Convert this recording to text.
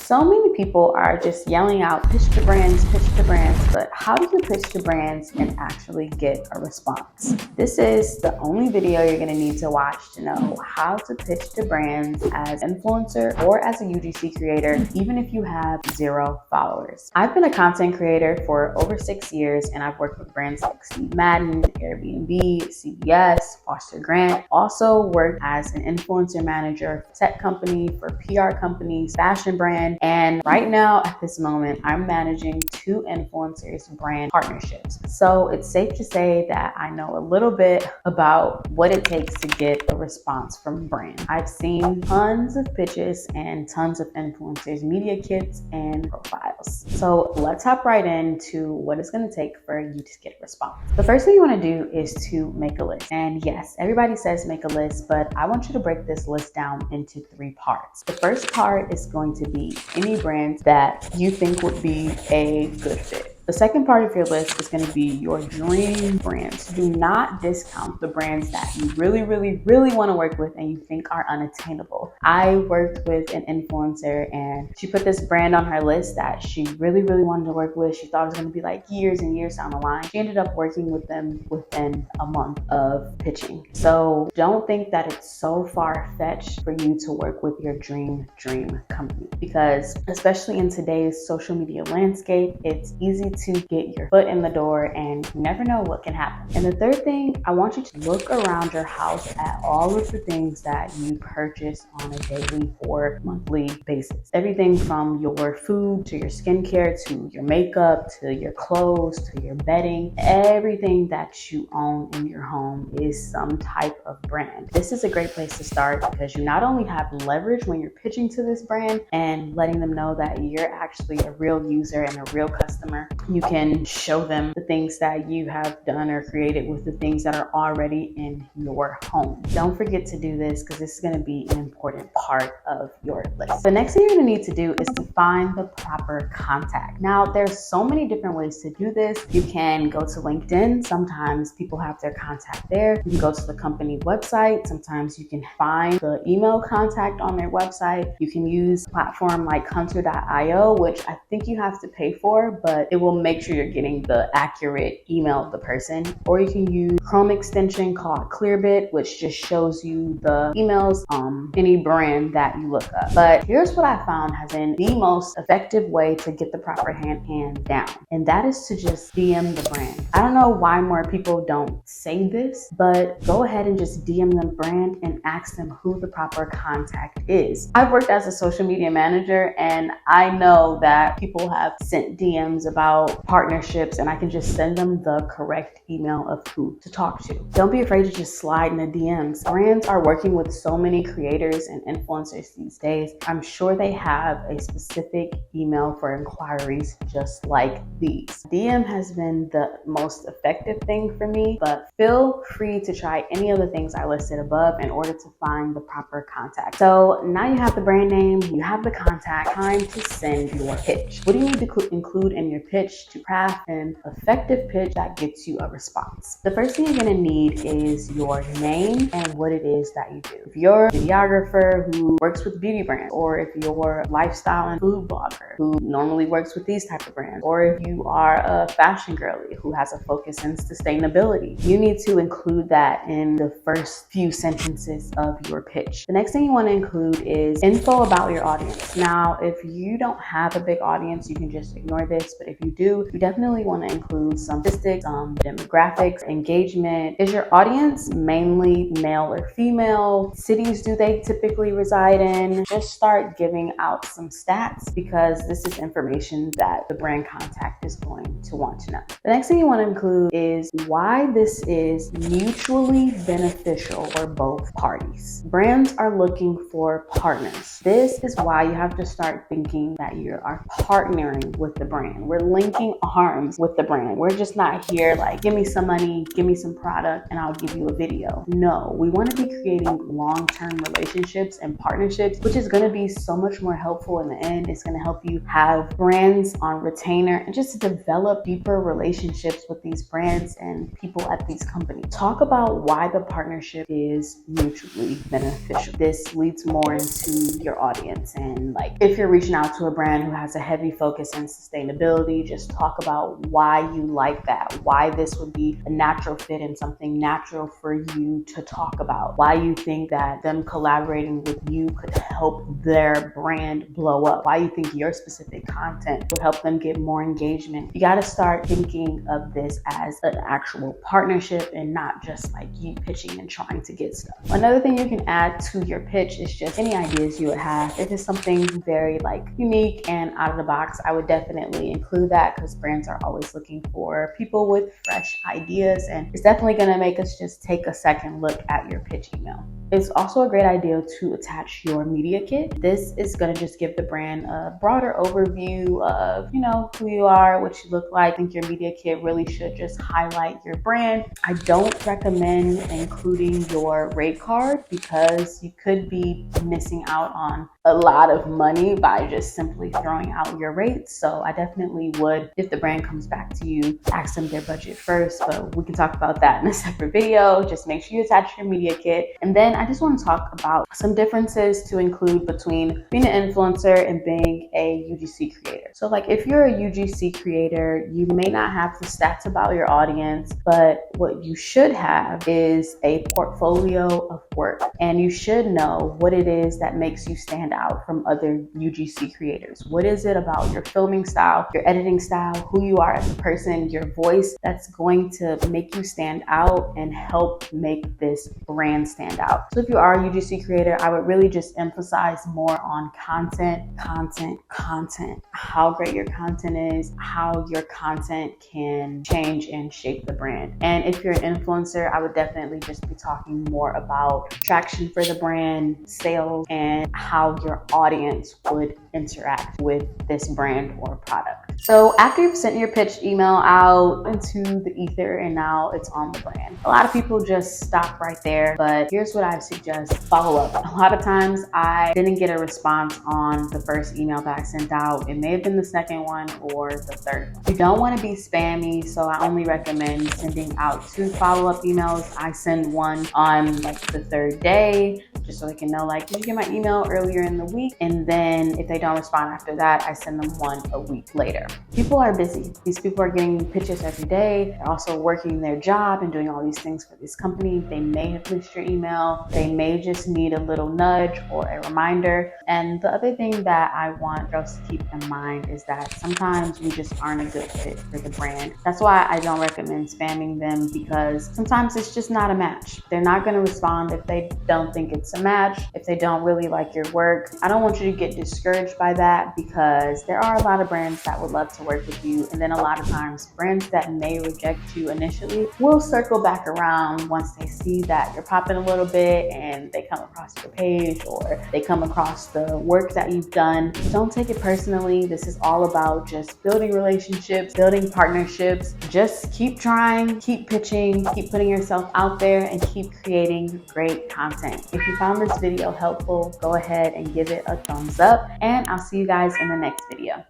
So many people are just yelling out, pitch to brands, but how do you pitch to brands and actually get a response? This is the only video you're gonna need to watch to know how to pitch to brands as an influencer or as a UGC creator, even if you have 0 followers. I've been a content creator for over 6 years, and I've worked with brands like Steve Madden, Airbnb, CBS, Foster Grant. Also worked as an influencer manager for tech company, for PR companies, fashion brand, and right now at this moment, I'm managing 2 influencers brand partnerships. So it's safe to say that I know a little bit about what it takes to get a response from brands. I've seen tons of pitches and tons of influencers, media kits, and profiles. So let's hop right into what it's going to take for you to get a response. The first thing you want to do is to make a list. And yes, everybody says make a list, but I want you to break this list down into 3 parts. The first part is going to be any brands that you think would be a good fit. The second part of your list is going to be your dream brands. Do not discount the brands that you really want to work with and you think are unattainable. I worked with an influencer and she put this brand on her list that she really wanted to work with. She thought it was going to be like years and years down the line. She ended up working with them within a month of pitching. So don't think that it's so far-fetched for you to work with your dream company, because especially in today's social media landscape, it's easy to get your foot in the door and you never know what can happen. And the third thing, I want you to look around your house at all of the things that you purchase on a daily or monthly basis. Everything from your food to your skincare to your makeup to your clothes to your bedding. Everything that you own in your home is some type of brand. This is a great place to start because you not only have leverage when you're pitching to this brand and letting them know that you're actually a real user and a real customer. You can show them the things that you have done or created with the things that are already in your home. Don't forget to do this because this is going to be an important part of your list. The next thing you're going to need to do is to find the proper contact. Now, there's so many different ways to do this. You can go to LinkedIn. Sometimes people have their contact there. You can go to the company website. Sometimes you can find the email contact on their website. You can use a platform like hunter.io, which I think you have to pay for, but it will make sure you're getting the accurate email of the person. Or you can use Chrome extension called Clearbit, which just shows you the emails any brand that you look up. But here's what I found has been the most effective way to get the proper hand down, and that is to just DM the brand. I don't know why more people don't say this, but go ahead and just DM the brand and ask them who the proper contact is. I've worked as a social media manager and I know that people have sent DMs about partnerships and I can just send them the correct email of who to talk to. Don't be afraid to just slide in the DMs. Brands are working with so many creators and influencers these days. I'm sure they have a specific email for inquiries just like these. DM has been the most effective thing for me, but feel free to try any of the things I listed above in order to find the proper contact. So now you have the brand name, you have the contact, time to send your pitch. What do you need to include in your pitch to craft an effective pitch that gets you a response? The first thing you're going to need is your name and what it is that you do. If you're a videographer who works with beauty brands, or if you're a lifestyle and food blogger who normally works with these type of brands, or if you are a fashion girly who has a focus in sustainability, you need to include that in the first few sentences of your pitch. The next thing you want to include is info about your audience. Now, if you don't have a big audience, you can just ignore this, but if you do, you definitely want to include some statistics, demographics, engagement. Is your audience mainly male or female? Cities do they typically reside in? Just start giving out some stats because this is information that the brand contact is going to want to know. The next thing you want to include is why this is mutually beneficial for both parties. Brands are looking for partners. This is why you have to start thinking that you are partnering with the brand. We're linking linking arms with the brand. We're just not here like, give me some money, give me some product, and I'll give you a video. No, we want to be creating long-term relationships and partnerships, which is going to be so much more helpful in the end. It's going to help you have brands on retainer and just develop deeper relationships with these brands and people at these companies. Talk about why the partnership is mutually beneficial. This leads more into your audience, and like if you're reaching out to a brand who has a heavy focus on sustainability, just talk about why you like that, why this would be a natural fit and something natural for you to talk about, why you think that them collaborating with you could help their brand blow up, why you think your specific content would help them get more engagement. You got to start thinking of this as an actual partnership and not just like you pitching and trying to get stuff. Another thing you can add to your pitch is just any ideas you would have. If it's something very like unique and out of the box, I would definitely include that, because brands are always looking for people with fresh ideas, and it's definitely going to make us just take a second look at your pitch email. It's also a great idea to attach your media kit. This is going to just give the brand a broader overview of, you know, who you are, what you look like. I think your media kit really should just highlight your brand. I don't recommend including your rate card, because you could be missing out on a lot of money by just simply throwing out your rates. So I definitely would, if the brand comes back to you, ask them their budget first, but we can talk about that in a separate video. Just make sure you attach your media kit. And then I just want to talk about some differences to include between being an influencer and being a UGC creator. So like if you're a UGC creator, you may not have the stats about your audience, but what you should have is a portfolio of work, and you should know what it is that makes you stand out from other UGC creators. What is it about your filming style, your editing style, who you are as a person, your voice that's going to make you stand out and help make this brand stand out? So if you are a UGC creator, I would really just emphasize more on content, how great your content is, how your content can change and shape the brand. And if you're an influencer, I would definitely just be talking more about traction for the brand, sales, and how your audience would interact with this brand or product. So after you've sent your pitch email out into the ether and now it's on the brand, a lot of people just stop right there, but here's what I suggest: follow up. A lot of times I didn't get a response on the first email that I sent out. It may have been the second one or the third one. You don't want to be spammy, so I only recommend sending out 2 follow-up emails. I send one on like the 3rd day, just so they can know, like, did you get my email earlier in the week? And then if they don't respond after that, I send them one a week later. People are busy. These people are getting pitches every day. They're also working their job and doing all these things for this company. They may have missed your email. They may just need a little nudge or a reminder. And the other thing that I want girls to keep in mind is that sometimes we just aren't a good fit for the brand. That's why I don't recommend spamming them, because sometimes it's just not a match. They're not going to respond if they don't think it's a match, if they don't really like your work. I don't want you to get discouraged by that, because there are a lot of brands that would love to work with you, and then a lot of times brands that may reject you initially will circle back around once they see that you're popping a little bit and they come across your page or they come across the work that you've done. Don't take it personally. This is all about just building relationships, building partnerships. Just keep trying, keep pitching, keep putting yourself out there, and keep creating great content. If you found this video helpful, go ahead and give it a thumbs up, and I'll see you guys in the next video.